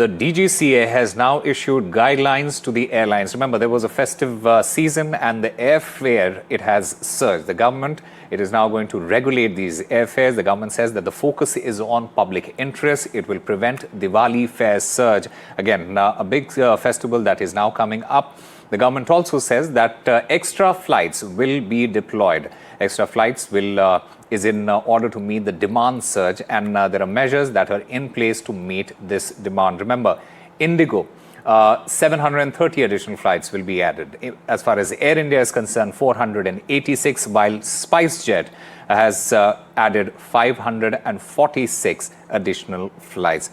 The DGCA has now issued guidelines to the airlines. Remember, there was a festive season and the airfare, it has surged. The government, it is now going to regulate these airfares. The government says that the focus is on public interest. It will prevent Diwali fare surge. Again, a big festival that is now coming up. The government also says that extra flights will be deployed. Extra flights is in order to meet the demand surge, and there are measures that are in place to meet this demand. Remember, Indigo, 730 additional flights will be added. As far as Air India is concerned, 486, while SpiceJet has added 546 additional flights.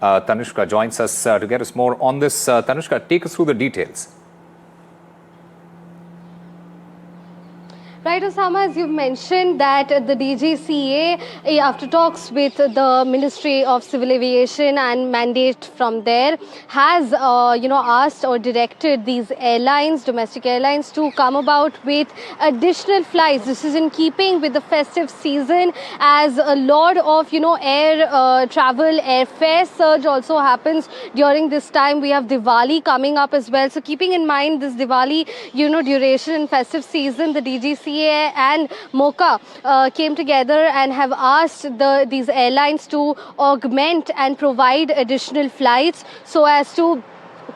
Tanushka joins us to get us more on this. Tanushka, take us through the details. Right, Osama, as you've mentioned that the DGCA, after talks with the Ministry of Civil Aviation and mandate from there, has, asked or directed these airlines, domestic airlines, to come about with additional flights. This is in keeping with the festive season, as a lot of, air travel, airfare surge also happens during this time. We have Diwali coming up as well. So keeping in mind this Diwali, duration and festive season, the DGCA and MOCA came together and have asked these airlines to augment and provide additional flights so as to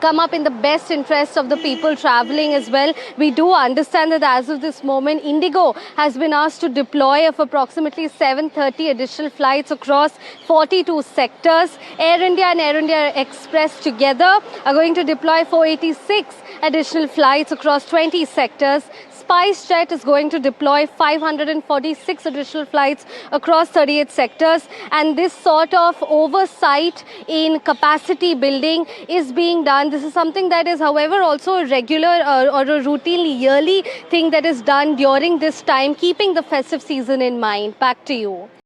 come up in the best interest of the people traveling as well. We do understand that as of this moment, Indigo has been asked to deploy of approximately 730 additional flights across 42 sectors. Air India and Air India Express together are going to deploy 486 additional flights across 20 sectors. SpiceJet is going to deploy 546 additional flights across 38 sectors, and this sort of oversight in capacity building is being done. This is something that is, however, also a regular or a routinely yearly thing that is done during this time, keeping the festive season in mind. Back to you.